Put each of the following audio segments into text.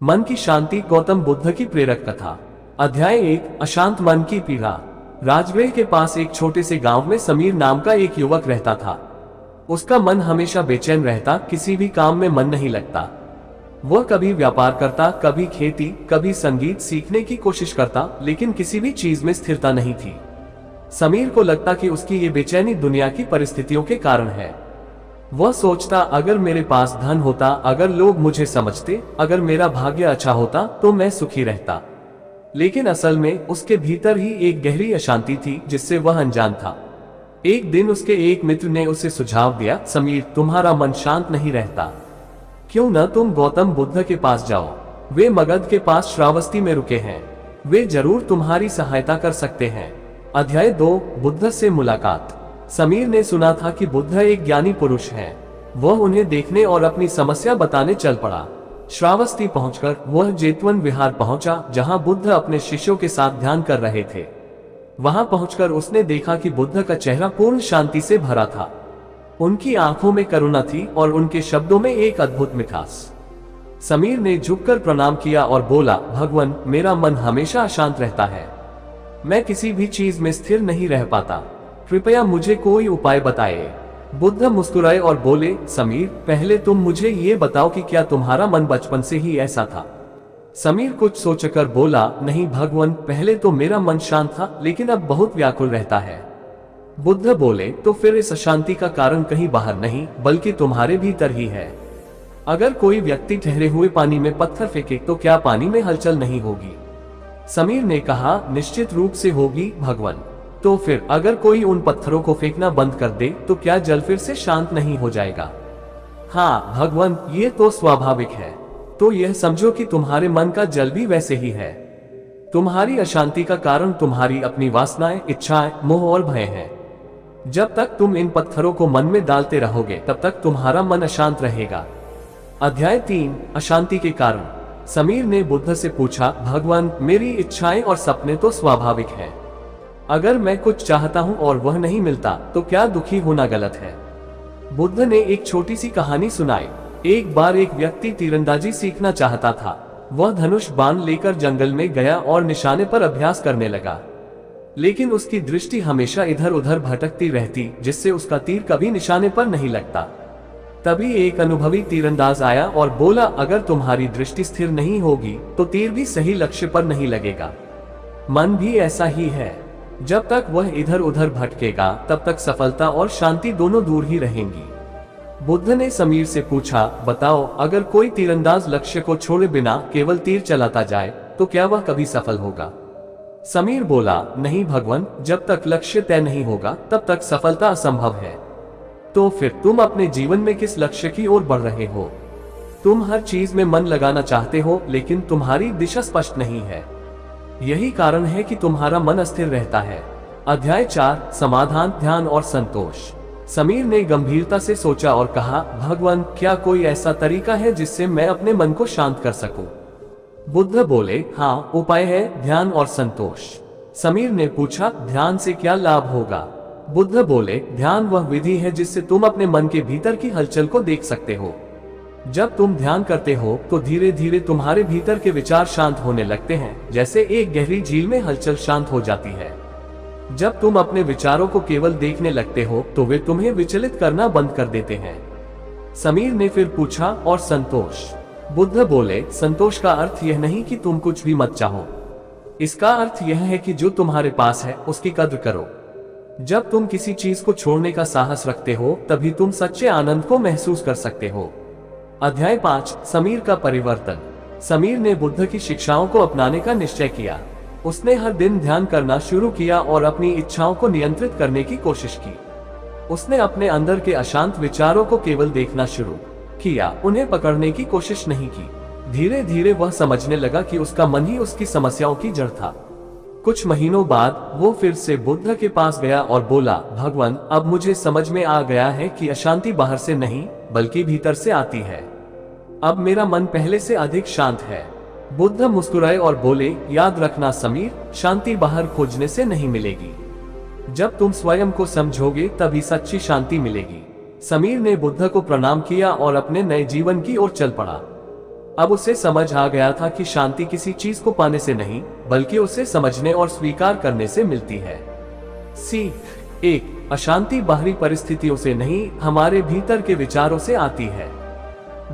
मन की शांति, गौतम बुद्ध की प्रेरक कथा। अध्याय 1, अशांत मन की पीड़ा। राजगृह के पास एक छोटे से गांव में समीर नाम का एक युवक रहता था। उसका मन हमेशा बेचैन रहता, किसी भी काम में मन नहीं लगता। वह कभी व्यापार करता, कभी खेती, कभी संगीत सीखने की कोशिश करता, लेकिन किसी भी चीज में स्थिरता नहीं थी। समीर को लगता कि उसकी ये बेचैनी दुनिया की परिस्थितियों के कारण है। वह सोचता, अगर मेरे पास धन होता, अगर लोग मुझे समझते, अगर मेरा भाग्य अच्छा होता तो मैं सुखी रहता। लेकिन असल में उसके भीतर ही एक गहरी अशांति थी जिससे वह अनजान था। एक दिन उसके एक मित्र ने उसे सुझाव दिया, समीर, तुम्हारा मन शांत नहीं रहता, क्यों न तुम गौतम बुद्ध के पास जाओ। वे मगध के पास श्रावस्ती में रुके हैं, वे जरूर तुम्हारी सहायता कर सकते हैं। अध्याय 2, बुद्ध से मुलाकात। समीर ने सुना था कि बुद्ध एक ज्ञानी पुरुष हैं। वह उन्हें देखने और अपनी समस्या बताने चल पड़ा। श्रावस्ती पहुंचकर वह जेतवन विहार पहुंचा, जहां बुद्ध अपने शिष्यों के साथ ध्यान कर रहे थे। वहां पहुंचकर उसने देखा कि बुद्ध का चेहरा पूर्ण शांति से भरा था। उनकी आंखों में करुणा थी और उनके शब्दों में एक अद्भुत मिठास। समीर ने झुककर प्रणाम किया और बोला, भगवान, मेरा मन हमेशा अशांत रहता है। मैं किसी भी चीज में स्थिर नहीं रह पाता, कृपया मुझे कोई उपाय बताइए। बुद्ध मुस्कुराए और बोले, समीर, पहले तुम मुझे ये बताओ कि क्या तुम्हारा मन बचपन से ही ऐसा था। समीर कुछ सोचकर बोला, नहीं भगवान, पहले तो मेरा मन शांत था, लेकिन अब बहुत व्याकुल रहता है। बुद्ध बोले, तो फिर इस अशांति का कारण कहीं बाहर नहीं, बल्कि तुम्हारे भीतर ही है। अगर कोई व्यक्ति ठहरे हुए पानी में पत्थर फेंके तो क्या पानी में हलचल नहीं होगी? समीर ने कहा, निश्चित रूप से होगी भगवान। तो फिर अगर कोई उन पत्थरों को फेंकना बंद कर दे तो क्या जल फिर से शांत नहीं हो जाएगा? हाँ भगवान, ये तो स्वाभाविक है। तो यह समझो कि तुम्हारे मन का जल भी वैसे ही है। तुम्हारी अशांति का कारण तुम्हारी अपनी वासनाएं, इच्छाएं, मोह और भय है। जब तक तुम इन पत्थरों को मन में डालते रहोगे तब तक तुम्हारा मन अशांत रहेगा। अध्याय 3, अशांति के कारण। समीर ने बुद्ध से पूछा, भगवान, मेरी इच्छाएं और सपने तो स्वाभाविक हैं। अगर मैं कुछ चाहता हूं और वह नहीं मिलता तो क्या दुखी होना गलत है? बुद्ध ने एक छोटी सी कहानी सुनाई। एक बार एक व्यक्ति तीरंदाजी सीखना चाहता था। वह धनुष बाण लेकर जंगल में गया और निशाने पर अभ्यास करने लगा, लेकिन उसकी दृष्टि हमेशा इधर उधर भटकती रहती, जिससे उसका तीर कभी निशाने पर नहीं लगता। तभी एक अनुभवी तीरंदाज आया और बोला, अगर तुम्हारी दृष्टि स्थिर नहीं होगी तो तीर भी सही लक्ष्य पर नहीं लगेगा। मन भी ऐसा ही है, जब तक वह इधर उधर भटकेगा तब तक सफलता और शांति दोनों दूर ही रहेंगी। बुद्ध ने समीर से पूछा, बताओ, अगर कोई तीरंदाज लक्ष्य को छोड़े बिना केवल तीर चलाता जाए तो क्या वह कभी सफल होगा? समीर बोला, नहीं भगवान, जब तक लक्ष्य तय नहीं होगा तब तक सफलता असंभव है। तो फिर तुम अपने जीवन में किस लक्ष्य की ओर बढ़ रहे हो? तुम हर चीज में मन लगाना चाहते हो, लेकिन तुम्हारी दिशा स्पष्ट नहीं है। यही कारण है कि तुम्हारा मन अस्थिर रहता है। अध्याय 4, समाधान, ध्यान और संतोष। समीर ने गंभीरता से सोचा और कहा, भगवान, क्या कोई ऐसा तरीका है जिससे मैं अपने मन को शांत कर सकूं? बुद्ध बोले, हाँ, उपाय है, ध्यान और संतोष। समीर ने पूछा, ध्यान से क्या लाभ होगा? बुद्ध बोले, ध्यान वह विधि है जिससे तुम अपने मन के भीतर की हलचल को देख सकते हो। जब तुम ध्यान करते हो तो धीरे धीरे तुम्हारे भीतर के विचार शांत होने लगते हैं, जैसे एक गहरी झील में हलचल शांत हो जाती है। जब तुम अपने विचारों को केवल देखने लगते हो तो वे तुम्हें विचलित करना बंद कर देते हैं। समीर ने फिर पूछा, और संतोष? बुद्ध बोले, संतोष का अर्थ यह नहीं कि तुम कुछ भी मत चाहो। इसका अर्थ यह है कि जो तुम्हारे पास है उसकी कद्र करो। जब तुम किसी चीज को छोड़ने का साहस रखते हो तभी तुम सच्चे आनंद को महसूस कर सकते हो। अध्याय 5, समीर का परिवर्तन। समीर ने बुद्ध की शिक्षाओं को अपनाने का निश्चय किया। उसने हर दिन ध्यान करना शुरू किया और अपनी इच्छाओं को नियंत्रित करने की कोशिश की। उसने अपने अंदर के अशांत विचारों को केवल देखना शुरू किया, उन्हें पकड़ने की कोशिश नहीं की। धीरे धीरे वह समझने लगा कि उसका मन ही उसकी समस्याओं की जड़ था। कुछ महीनों बाद वो फिर से बुद्ध के पास गया और बोला, भगवान, अब मुझे समझ में आ गया है कि अशांति बाहर से नहीं बल्कि भीतर से आती है। अब मेरा मन पहले से अधिक शांत है। बुद्ध मुस्कुराए और बोले, याद रखना समीर, शांति बाहर खोजने से नहीं मिलेगी। जब तुम स्वयं को समझोगे तभी सच्ची शांति मिलेगी। समीर ने बुद्ध को प्रणाम किया और अपने नए जीवन की ओर चल पड़ा। अब उसे समझ आ गया था कि शांति किसी चीज को पाने से नहीं, बल्कि उसे समझने और स्वीकार करने से मिलती है। सीख एक, अशांति बाहरी परिस्थितियों से नहीं, हमारे भीतर के विचारों से आती है।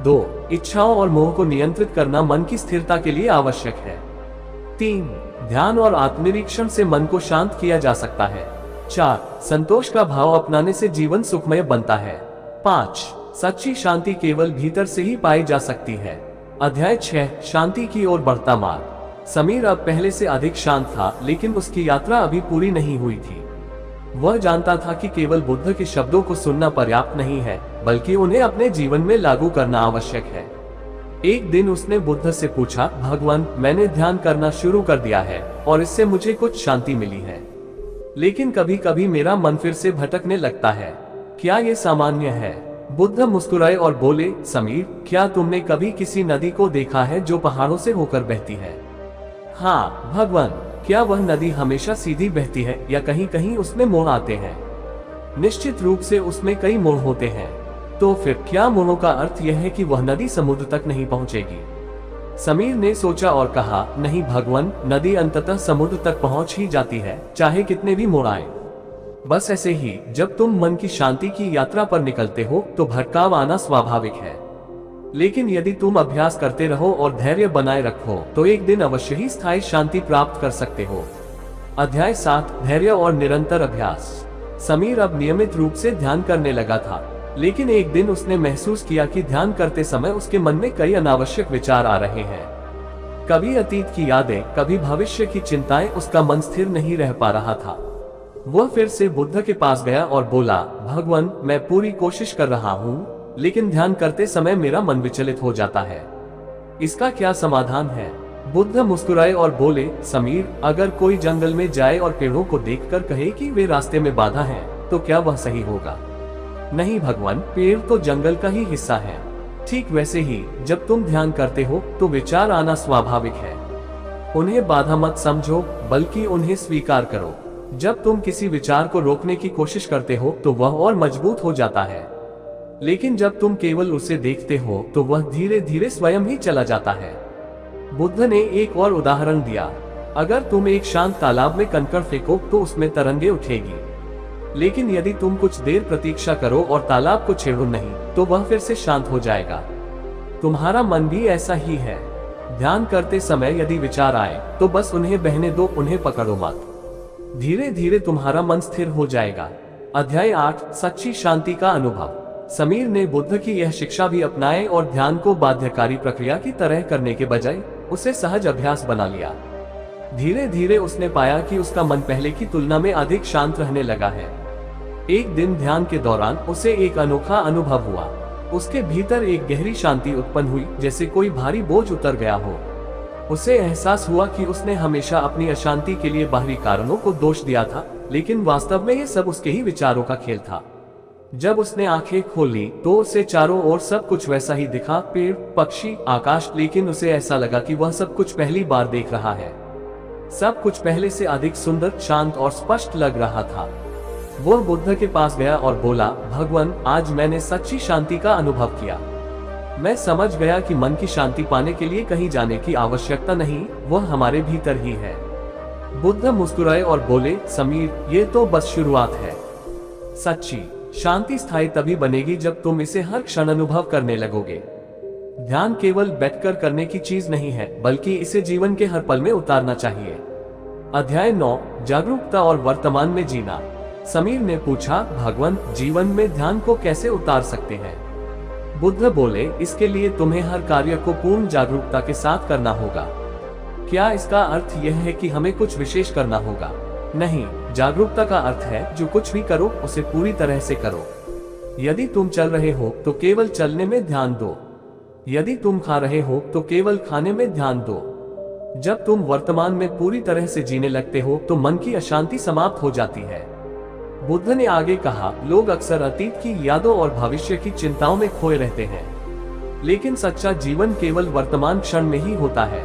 2, इच्छाओं और मोह को नियंत्रित करना मन की स्थिरता के लिए आवश्यक है। 3, ध्यान और आत्मनिरीक्षण से मन को शांत किया जा सकता है। 4, संतोष का भाव अपनाने से जीवन सुखमय बनता है। 5, सच्ची शांति केवल भीतर से ही पाई जा सकती है। अध्याय 6, शांति की ओर बढ़ता मार्ग। समीर अब पहले से अधिक शांत था, लेकिन उसकी यात्रा अभी पूरी नहीं हुई थी। वह जानता था कि केवल बुद्ध के शब्दों को सुनना पर्याप्त नहीं है, बल्कि उन्हें अपने जीवन में लागू करना आवश्यक है। एक दिन उसने बुद्ध से पूछा, भगवान, मैंने ध्यान करना शुरू कर दिया है और इससे मुझे कुछ शांति मिली है, लेकिन कभी कभी मेरा मन फिर से भटकने लगता है। क्या ये सामान्य है? बुद्ध मुस्कुराए और बोले, समीर, क्या तुमने कभी किसी नदी को देखा है जो पहाड़ों से होकर बहती है? हाँ भगवान। क्या वह नदी हमेशा सीधी बहती है या कहीं कहीं उसमें मोड़ आते हैं? निश्चित रूप से उसमें कई मोड़ होते हैं। तो फिर क्या मोड़ों का अर्थ यह है कि वह नदी समुद्र तक नहीं पहुंचेगी? समीर ने सोचा और कहा, नहीं भगवान, नदी अंततः समुद्र तक पहुंच ही जाती है, चाहे कितने भी मोड़ आए। बस ऐसे ही जब तुम मन की शांति की यात्रा पर निकलते हो तो भटकाव आना स्वाभाविक है, लेकिन यदि तुम अभ्यास करते रहो और धैर्य बनाए रखो तो एक दिन अवश्य ही स्थायी शांति प्राप्त कर सकते हो। अध्याय 7, धैर्य और निरंतर अभ्यास। समीर अब नियमित रूप से ध्यान करने लगा था, लेकिन एक दिन उसने महसूस किया कि ध्यान करते समय उसके मन में कई अनावश्यक विचार आ रहे हैं। कभी अतीत की यादें, कभी भविष्य की चिंताएं, उसका मन स्थिर नहीं रह पा रहा था। वह फिर से बुद्ध के पास गया और बोला, भगवान, मैं पूरी कोशिश कर रहा हूँ, लेकिन ध्यान करते समय मेरा मन विचलित हो जाता है। इसका क्या समाधान है? बुद्ध मुस्कुराए और बोले, समीर, अगर कोई जंगल में जाए और पेड़ों को देखकर कहे कि वे रास्ते में बाधा हैं, तो क्या वह सही होगा? नहीं भगवान, पेड़ तो जंगल का ही हिस्सा है। ठीक वैसे ही जब तुम ध्यान करते हो तो विचार आना स्वाभाविक है। उन्हें बाधा मत समझो, बल्कि उन्हें स्वीकार करो। जब तुम किसी विचार को रोकने की कोशिश करते हो तो वह और मजबूत हो जाता है, लेकिन जब तुम केवल उसे देखते हो तो वह धीरे धीरे स्वयं ही चला जाता है। बुद्ध ने एक और उदाहरण दिया, अगर तुम एक शांत तालाब में कंकड़ फेंको तो उसमें तरंगे उठेगी, लेकिन यदि तुम कुछ देर प्रतीक्षा करो और तालाब को छेड़ो नहीं, तो वह फिर से शांत हो जाएगा। तुम्हारा मन भी ऐसा ही है। ध्यान करते समय यदि विचार आए तो बस उन्हें बहने दो, उन्हें पकड़ो मत। धीरे धीरे तुम्हारा मन स्थिर हो जाएगा। अध्याय 8, सच्ची शांति का अनुभव। समीर ने बुद्ध की यह शिक्षा भी अपनाए और ध्यान को बाध्यकारी प्रक्रिया की तरह करने के बजाय उसे सहज अभ्यास बना लिया। धीरे धीरे उसने पाया कि उसका मन पहले की तुलना में अधिक शांत रहने लगा है। एक दिन ध्यान के दौरान उसे एक अनोखा अनुभव हुआ। उसके भीतर एक गहरी शांति उत्पन्न हुई, जैसे कोई भारी बोझ उतर गया हो। उसे एहसास हुआ कि उसने हमेशा अपनी अशांति के लिए बाहरी कारणों को दोष दिया था, लेकिन वास्तव में ये सब उसके ही विचारों का खेल था। जब उसने आंखें खोली तो उसे चारों ओर सब कुछ वैसा ही दिखा, पेड़, पक्षी, आकाश, लेकिन उसे ऐसा लगा कि वह सब कुछ पहली बार देख रहा है। सब कुछ पहले से अधिक सुंदर, शांत और स्पष्ट लग रहा था। वह बुद्ध के पास गया और बोला, भगवान, आज मैंने सच्ची शांति का अनुभव किया। मैं समझ गया कि मन की शांति पाने के लिए कहीं जाने की आवश्यकता नहीं, वह हमारे भीतर ही है। बुद्ध मुस्कुराए और बोले, समीर, ये तो बस शुरुआत है। सच्ची शांति स्थायी तभी बनेगी जब तुम इसे हर क्षण अनुभव करने लगोगे। ध्यान केवल बैठकर करने की चीज नहीं है, बल्कि इसे जीवन के हर पल में उतारना चाहिए। अध्याय 9, जागरूकता और वर्तमान में जीना। समीर ने पूछा, भगवान, जीवन में ध्यान को कैसे उतार सकते हैं? बुद्ध बोले, इसके लिए तुम्हें हर कार्य को पूर्ण जागरूकता के साथ करना होगा। क्या इसका अर्थ यह है कि हमें कुछ विशेष करना होगा? नहीं, जागरूकता का अर्थ है जो कुछ भी करो उसे पूरी तरह से करो। यदि तुम चल रहे हो तो केवल चलने में ध्यान दो। यदि तुम खा रहे हो तो केवल खाने में ध्यान दो। जब तुम वर्तमान में पूरी तरह से जीने लगते हो तो मन की अशांति समाप्त हो जाती है। बुद्ध ने आगे कहा, लोग अक्सर अतीत की यादों और भविष्य की चिंताओं में खोए रहते हैं, लेकिन सच्चा जीवन केवल वर्तमान क्षण में ही होता है।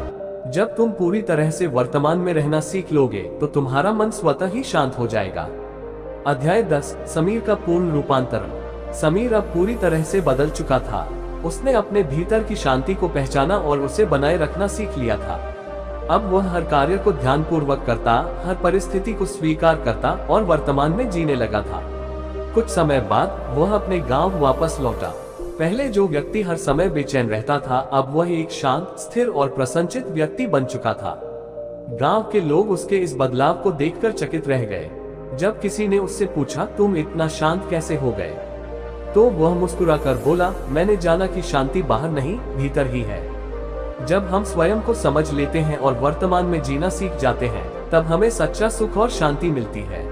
जब तुम पूरी तरह से वर्तमान में रहना सीख लोगे तो तुम्हारा मन स्वतः ही शांत हो जाएगा। अध्याय 10, समीर का पूर्ण रूपांतरण। समीर अब पूरी तरह से बदल चुका था। उसने अपने भीतर की शांति को पहचाना और उसे बनाए रखना सीख लिया था। अब वह हर कार्य को ध्यानपूर्वक करता, हर परिस्थिति को स्वीकार करता और वर्तमान में जीने लगा था। कुछ समय बाद वह अपने गांव वापस लौटा। पहले जो व्यक्ति हर समय बेचैन रहता था, अब वह एक शांत, स्थिर और प्रसन्नचित्त व्यक्ति बन चुका था। गांव के लोग उसके इस बदलाव को देखकर चकित रह गए। जब किसी ने उससे पूछा, तुम इतना शांत कैसे हो गए, तो वह मुस्कुराकर बोला, मैंने जाना कि शांति बाहर नहीं, भीतर ही है। जब हम स्वयं को समझ लेते हैं और वर्तमान में जीना सीख जाते हैं, तब हमें सच्चा सुख और शांति मिलती है।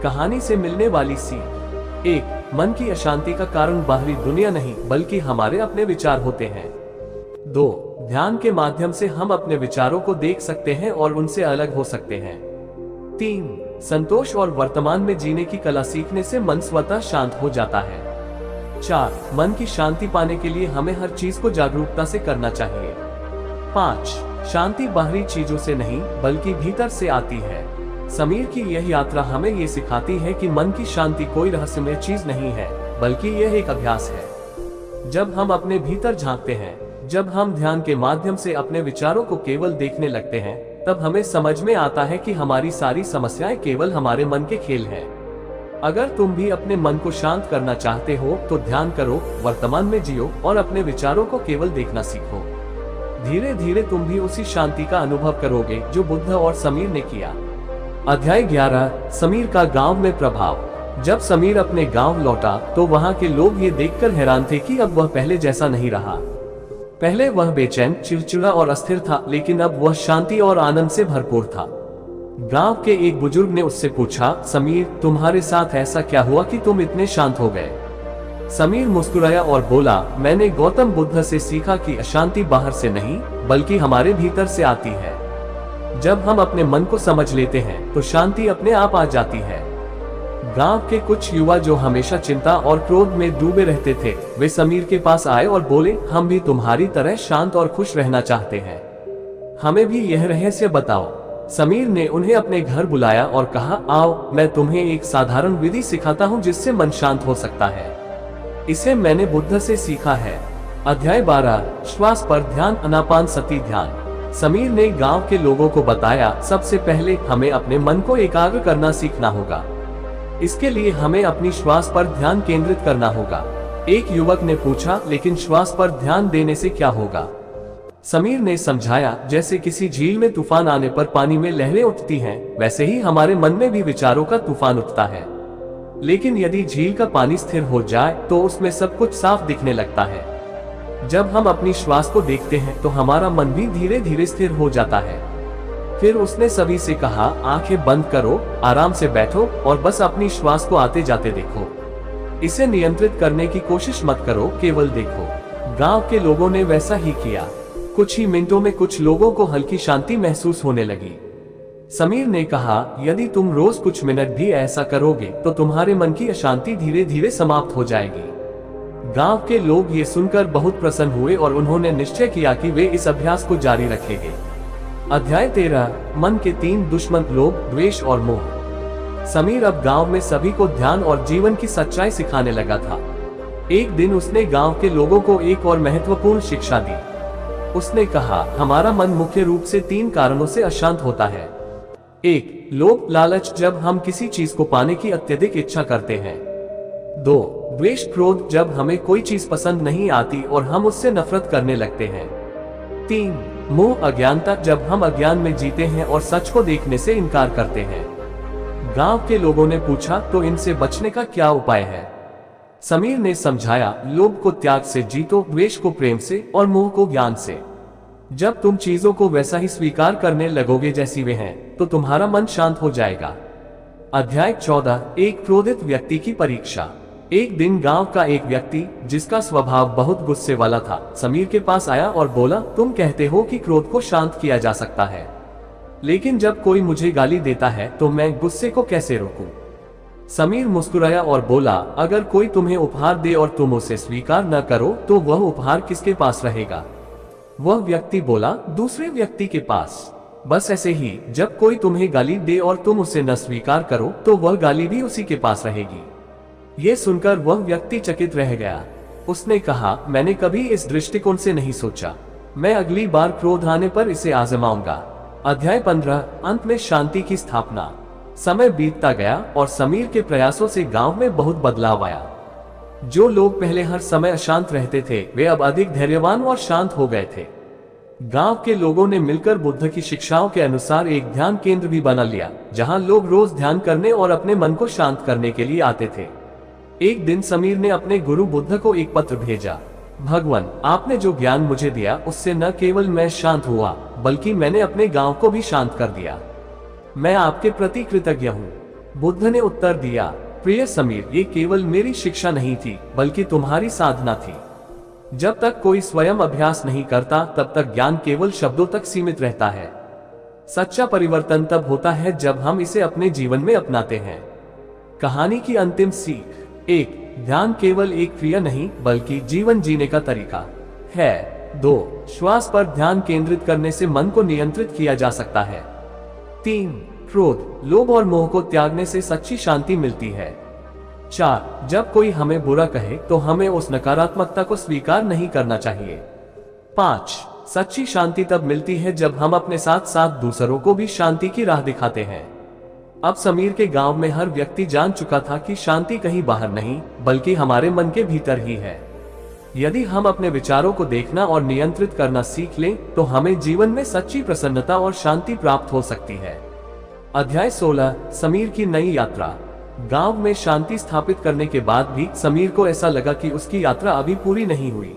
कहानी से मिलने वाली सीख: 1. मन की अशांति का कारण बाहरी दुनिया नहीं, बल्कि हमारे अपने विचार होते हैं। 2. ध्यान के माध्यम से हम अपने विचारों को देख सकते हैं और उनसे अलग हो सकते हैं। 3. संतोष और वर्तमान में जीने की कला सीखने से मन स्वतः शांत हो जाता है। 4. मन की शांति पाने के लिए हमें हर चीज को जागरूकता से करना चाहिए। 5. शांति बाहरी चीजों से नहीं, बल्कि भीतर से आती है। समीर की यह यात्रा हमें ये सिखाती है कि मन की शांति कोई रहस्यमय चीज नहीं है, बल्कि यह एक अभ्यास है। जब हम अपने भीतर झांकते हैं, जब हम ध्यान के माध्यम से अपने विचारों को केवल देखने लगते हैं, तब हमें समझ में आता है कि हमारी सारी समस्याएं केवल हमारे मन के खेल हैं। अगर तुम भी अपने मन को शांत करना चाहते हो, तो ध्यान करो, वर्तमान में जियो और अपने विचारों को केवल देखना सीखो। धीरे धीरे तुम भी उसी शांति का अनुभव करोगे जो बुद्ध और समीर ने किया। अध्याय 11, समीर का गांव में प्रभाव। जब समीर अपने गांव लौटा, तो वहां के लोग ये देखकर हैरान थे कि अब वह पहले जैसा नहीं रहा। पहले वह बेचैन, चिड़चिड़ा और अस्थिर था, लेकिन अब वह शांति और आनंद से भरपूर था। गांव के एक बुजुर्ग ने उससे पूछा, समीर, तुम्हारे साथ ऐसा क्या हुआ कि तुम इतने शांत हो गए? समीर मुस्कुराया और बोला, मैंने गौतम बुद्ध से सीखा कि अशांति बाहर से नहीं, बल्कि हमारे भीतर से आती है। जब हम अपने मन को समझ लेते हैं, तो शांति अपने आप आ जाती है। गांव के कुछ युवा जो हमेशा चिंता और क्रोध में डूबे रहते थे, वे समीर के पास आए और बोले, हम भी तुम्हारी तरह शांत और खुश रहना चाहते हैं, हमें भी यह रहस्य बताओ। समीर ने उन्हें अपने घर बुलाया और कहा, आओ, मैं तुम्हें एक साधारण विधि सिखाता हूँ जिससे मन शांत हो सकता है। इसे मैंने बुद्ध से सीखा है। अध्याय 12, श्वास पर ध्यान, आनापानसति ध्यान। समीर ने गांव के लोगों को बताया, सबसे पहले हमें अपने मन को एकाग्र करना सीखना होगा। इसके लिए हमें अपनी श्वास पर ध्यान केंद्रित करना होगा। एक युवक ने पूछा, लेकिन श्वास पर ध्यान देने से क्या होगा? समीर ने समझाया, जैसे किसी झील में तूफान आने पर पानी में लहरें उठती हैं, वैसे ही हमारे मन में भी विचारों का तूफान उठता है। लेकिन यदि झील का पानी स्थिर हो जाए, तो उसमें सब कुछ साफ दिखने लगता है। जब हम अपनी श्वास को देखते हैं, तो हमारा मन भी धीरे धीरे स्थिर हो जाता है। फिर उसने सभी से कहा, आंखें बंद करो, आराम से बैठो और बस अपनी श्वास को आते जाते देखो। इसे नियंत्रित करने की कोशिश मत करो, केवल देखो। गांव के लोगों ने वैसा ही किया। कुछ ही मिनटों में कुछ लोगों को हल्की शांति महसूस होने लगी। समीर ने कहा, यदि तुम रोज कुछ मिनट भी ऐसा करोगे, तो तुम्हारे मन की अशांति धीरे धीरे समाप्त हो जाएगी। गांव के लोग ये सुनकर बहुत प्रसन्न हुए और उन्होंने निश्चय किया कि वे इस अभ्यास को जारी रखेंगे। अध्याय 13, मन के 3 दुश्मन, लोभ, द्वेष और मोह। समीर अब गांव में सभी को ध्यान और जीवन की सच्चाई सिखाने लगा था। एक दिन उसने गांव के लोगों को एक और महत्वपूर्ण शिक्षा दी। उसने कहा, हमारा मन मुख्य रूप से 3 कारणों से अशांत होता है। 1. लोभ, लालच, जब हम किसी चीज को पाने की अत्यधिक इच्छा करते हैं। 2. द्वेष, क्रोध, जब हमें कोई चीज पसंद नहीं आती और हम उससे नफरत करने लगते हैं। 3. मोह, अज्ञानता, जब हम अज्ञान में जीते हैं और सच को देखने से इनकार करते हैं। गांव के लोगों ने पूछा, तो इनसे बचने का क्या उपाय है? समीर ने समझाया, लोभ को त्याग से जीतो, द्वेष को प्रेम से और मोह को ज्ञान से। जब तुम चीजों को वैसा ही स्वीकार करने लगोगे जैसी वे हैं, तो तुम्हारा मन शांत हो जाएगा। अध्याय 14, एक क्रोधित व्यक्ति की परीक्षा। एक दिन गांव का एक व्यक्ति, जिसका स्वभाव बहुत गुस्से वाला था, समीर के पास आया और बोला, तुम कहते हो कि क्रोध को शांत किया जा सकता है, लेकिन जब कोई मुझे गाली देता है तो मैं गुस्से को कैसे रोकूं? समीर मुस्कुराया और बोला, अगर कोई तुम्हें उपहार दे और तुम उसे स्वीकार न करो, तो वह उपहार किसके पास रहेगा? वह व्यक्ति बोला, दूसरे व्यक्ति के पास। बस ऐसे ही, जब कोई तुम्हें गाली दे और तुम उसे न स्वीकार करो, तो वह गाली भी उसी के पास रहेगी। ये सुनकर वह व्यक्ति चकित रह गया। उसने कहा, मैंने कभी इस दृष्टिकोण से नहीं सोचा। मैं अगली बार क्रोध आने पर इसे आजमाऊंगा। अध्याय 15, अंत में शांति की स्थापना। समय बीतता गया और समीर के प्रयासों से गांव में बहुत बदलाव आया। जो लोग पहले हर समय अशांत रहते थे, वे अब अधिक धैर्यवान और शांत हो गए थे। गांव के लोगों ने मिलकर बुद्ध की शिक्षाओं के अनुसार एक ध्यान केंद्र भी बना लिया, जहां लोग रोज ध्यान करने और अपने मन को शांत करने के लिए आते थे। एक दिन समीर ने अपने गुरु बुद्ध को एक पत्र भेजा। भगवान, आपने जो ज्ञान मुझे दिया उससे न केवल मैं शांत हुआ, बल्कि मैंने अपने गांव को भी शांत कर दिया। मैं आपके प्रति कृतज्ञ हूँ। बुद्ध ने उत्तर दिया, प्रिय समीर, ये केवल मेरी शिक्षा नहीं थी, बल्कि तुम्हारी साधना थी। जब तक कोई स्वयं अभ्यास नहीं करता, तब तक ज्ञान केवल शब्दों तक सीमित रहता है। सच्चा परिवर्तन तब होता है जब हम इसे अपने जीवन में अपनाते हैं। कहानी की अंतिम सीख। 1. ध्यान केवल एक क्रिया नहीं, बल्कि जीवन जीने का तरीका है। 2. श्वास पर ध्यान केंद्रित करने से मन को नियंत्रित किया जा सकता है। 3. क्रोध, लोभ और मोह को त्यागने से सच्ची शांति मिलती है। 4. जब कोई हमें बुरा कहे तो हमें उस नकारात्मकता को स्वीकार नहीं करना चाहिए। 5. सच्ची शांति तब मिलती है जब हम अपने साथ साथ दूसरों को भी शांति की राह दिखाते हैं। अब समीर के गांव में हर व्यक्ति जान चुका था कि शांति कहीं बाहर नहीं, बल्कि हमारे मन के भीतर ही है। यदि हम अपने विचारों को देखना और नियंत्रित करना सीख लें, तो हमें जीवन में सच्ची प्रसन्नता और शांति प्राप्त हो सकती है। अध्याय 16, समीर की नई यात्रा। गांव में शांति स्थापित करने के बाद भी समीर को ऐसा लगा कि उसकी यात्रा अभी पूरी नहीं हुई।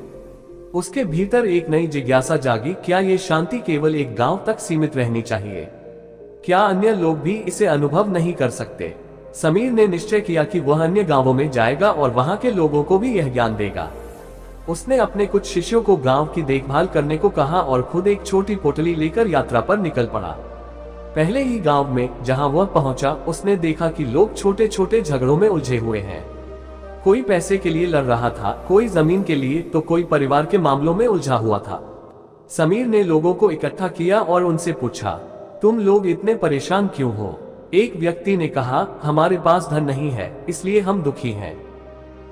उसके भीतर एक नई जिज्ञासा जागी, क्या ये शांति केवल एक गांव तक सीमित रहनी चाहिए? क्या अन्य लोग भी इसे अनुभव नहीं कर सकते? समीर ने निश्चय किया कि वह अन्य गांवों में जाएगा और वहां के लोगों को भी यह ज्ञान देगा। उसने अपने कुछ शिष्यों को गांव की देखभाल करने को कहा और खुद एक छोटी पोटली लेकर यात्रा पर निकल पड़ा। पहले ही गांव में जहां वह पहुंचा, उसने देखा कि लोग छोटे छोटे झगड़ों में उलझे हुए हैं। कोई पैसे के लिए लड़ रहा था, कोई जमीन के लिए, तो कोई परिवार के मामलों में उलझा हुआ था। समीर ने लोगों को इकट्ठा किया और उनसे पूछा, तुम लोग इतने परेशान क्यों हो? एक व्यक्ति ने कहा, हमारे पास धन नहीं है, इसलिए हम दुखी हैं।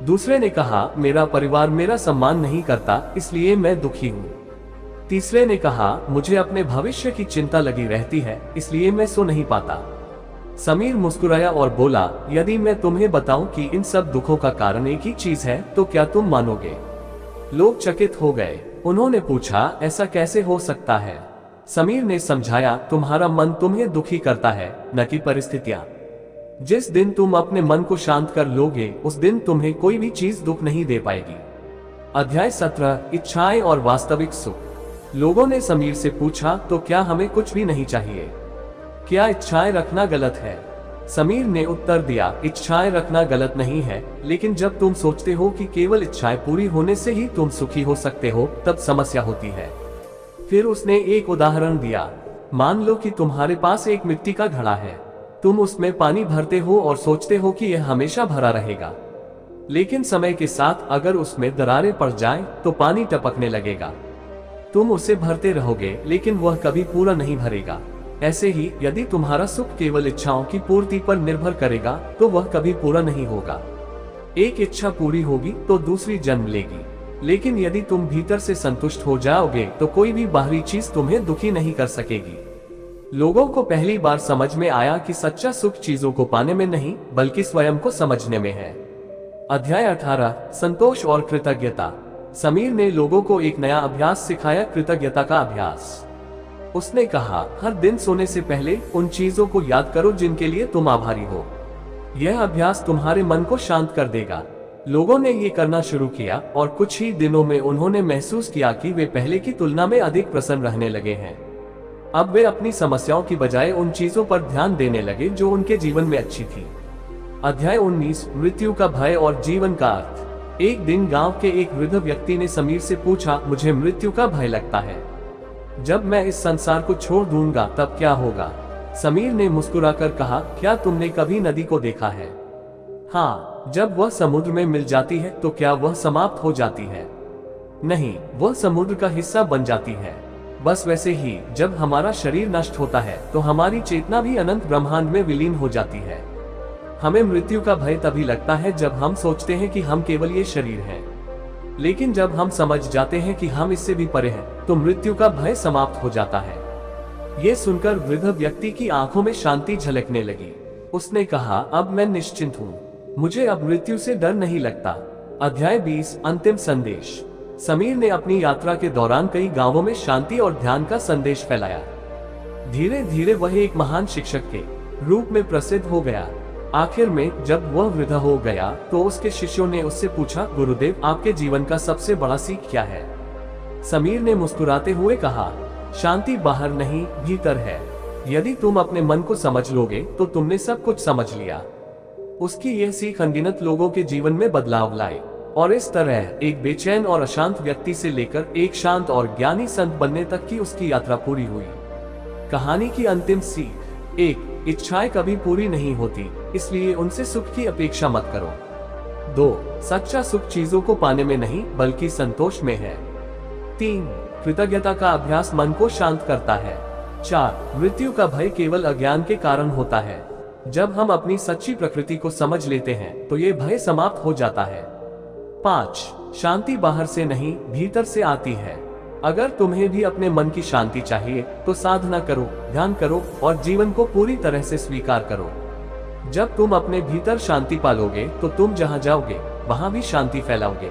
दूसरे ने कहा, मेरा परिवार मेरा सम्मान नहीं करता, इसलिए मैं दुखी हूँ। तीसरे ने कहा, मुझे अपने भविष्य की चिंता लगी रहती है, इसलिए मैं सो नहीं पाता। समीर मुस्कुराया और बोला, यदि मैं तुम्हें बताऊं कि इन सब दुखों का कारण एक ही चीज है, तो क्या तुम मानोगे? लोग चकित हो गए। उन्होंने पूछा, ऐसा कैसे हो सकता है? समीर ने समझाया, तुम्हारा मन तुम्हें दुखी करता है, न कि परिस्थितियां। जिस दिन तुम अपने मन को शांत कर लोगे, उस दिन तुम्हें कोई भी चीज दुख नहीं दे पाएगी। अध्याय 17, इच्छाएं और वास्तविक सुख। लोगों ने समीर से पूछा, तो क्या हमें कुछ भी नहीं चाहिए? क्या इच्छाएं रखना गलत है? समीर ने उत्तर दिया, इच्छाएं रखना गलत नहीं है, लेकिन जब तुम सोचते हो कि केवल इच्छाएं पूरी होने से ही तुम सुखी हो सकते हो, तब समस्या होती है। फिर उसने एक उदाहरण दिया। मान लो कि तुम्हारे पास एक मिट्टी का घड़ा है। तुम उसमें पानी भरते हो और सोचते हो कि यह हमेशा भरा रहेगा। लेकिन समय के साथ अगर उसमें दरारें पड़ जाएं, तो पानी टपकने लगेगा। तुम उसे भरते रहोगे, लेकिन वह कभी पूरा नहीं भरेगा। ऐसे ही यदि तुम्हारा सुख केवल इच्छाओं की पूर्ति पर निर्भर करेगा, तो वह कभी पूरा नहीं होगा। एक इच्छा पूरी होगी तो दूसरी जन्म लेगी, लेकिन यदि तुम भीतर से संतुष्ट हो जाओगे, तो कोई भी बाहरी चीज तुम्हें दुखी नहीं कर सकेगी। लोगों को पहली बार समझ में आया कि सच्चा सुख चीजों को पाने में नहीं, बल्कि स्वयं को समझने में है। अध्याय 18, संतोष और कृतज्ञता। समीर ने लोगों को एक नया अभ्यास सिखाया, कृतज्ञता का अभ्यास। उसने कहा, हर दिन सोने से पहले उन चीजों को याद करो जिनके लिए तुम आभारी हो। यह अभ्यास तुम्हारे मन को शांत कर देगा। लोगों ने ये करना शुरू किया और कुछ ही दिनों में उन्होंने महसूस किया कि वे पहले की तुलना में अधिक प्रसन्न रहने लगे हैं। अब वे अपनी समस्याओं की बजाय उन चीजों पर ध्यान देने लगे जो उनके जीवन में अच्छी थी। अध्याय 19, मृत्यु का भय और जीवन का अर्थ। एक दिन गांव के एक वृद्ध व्यक्ति ने समीर से पूछा, मुझे मृत्यु का भय लगता है। जब मैं इस संसार को छोड़ दूंगा तब क्या होगा? समीर ने मुस्कुराकर कहा, क्या तुमने कभी नदी को देखा है? हाँ, जब वह समुद्र में मिल जाती है तो क्या वह समाप्त हो जाती है? नहीं, वह समुद्र का हिस्सा बन जाती है। बस वैसे ही जब हमारा शरीर नष्ट होता है तो हमारी चेतना भी अनंत ब्रह्मांड में विलीन हो जाती है। हमें मृत्यु का भय तभी लगता है जब हम सोचते हैं कि हम केवल ये शरीर हैं। लेकिन जब हम समझ जाते हैं कि हम इससे भी परे हैं, तो मृत्यु का भय समाप्त हो जाता है। ये सुनकर वृद्ध व्यक्ति की आंखों में शांति झलकने लगी। उसने कहा, अब मैं निश्चिंत हूँ, मुझे अब मृत्यु से डर नहीं लगता। अध्याय 20 अंतिम संदेश। समीर ने अपनी यात्रा के दौरान कई गांवों में शांति और ध्यान का संदेश फैलाया। धीरे धीरे वह एक महान शिक्षक के रूप में प्रसिद्ध हो गया। आखिर में जब वह वृद्ध हो गया तो उसके शिष्यों ने उससे पूछा, गुरुदेव, आपके जीवन का सबसे बड़ा सीख क्या है? समीर ने मुस्कुराते हुए कहा, शांति बाहर नहीं, भीतर है। यदि तुम अपने मन को समझ लोगे तो तुमने सब कुछ समझ लिया। उसकी यह सीख अनगिनत लोगों के जीवन में बदलाव लाई, और इस तरह एक बेचैन और अशांत व्यक्ति से लेकर एक शांत और ज्ञानी संत बनने तक की उसकी यात्रा पूरी हुई। कहानी की अंतिम सीख। 1. इच्छाएं कभी पूरी नहीं होती, इसलिए उनसे सुख की अपेक्षा मत करो। 2. सच्चा सुख चीजों को पाने में नहीं बल्कि संतोष में है। 3. कृतज्ञता का अभ्यास मन को शांत करता है। 4. मृत्यु का भय केवल अज्ञान के कारण होता है। जब हम अपनी सच्ची प्रकृति को समझ लेते हैं तो ये भय समाप्त हो जाता है। 5. शांति बाहर से नहीं, भीतर से आती है। अगर तुम्हें भी अपने मन की शांति चाहिए तो साधना करो, ध्यान करो और जीवन को पूरी तरह से स्वीकार करो। जब तुम अपने भीतर शांति पालोगे तो तुम जहां जाओगे वहां भी शांति फैलाओगे।